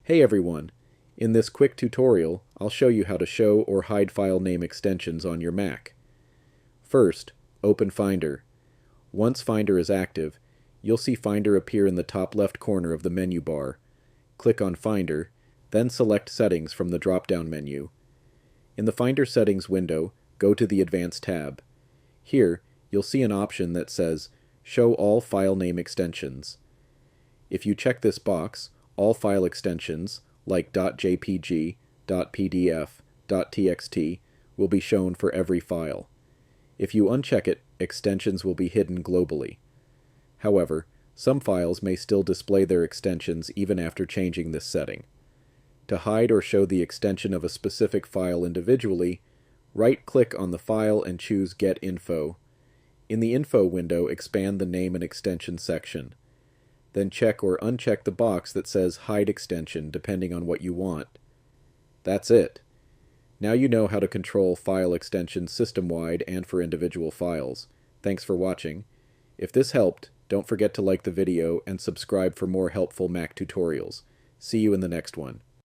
Hey everyone! In this quick tutorial, I'll show you how to show or hide file name extensions on your Mac. First, open Finder. Once Finder is active, you'll see Finder appear in the top left corner of the menu bar. Click on Finder, then select Settings from the drop-down menu. In the Finder Settings window, go to the Advanced tab. Here, you'll see an option that says Show all file name extensions. If you check this box, all file extensions, like .jpg, .pdf, .txt, will be shown for every file. If you uncheck it, extensions will be hidden globally. However, some files may still display their extensions even after changing this setting. To hide or show the extension of a specific file individually, right-click on the file and choose Get Info. In the Info window, expand the Name and Extension section. Then check or uncheck the box that says Hide Extension depending on what you want. That's it. Now you know how to control file extensions system-wide and for individual files. Thanks for watching. If this helped, don't forget to like the video and subscribe for more helpful Mac tutorials. See you in the next one.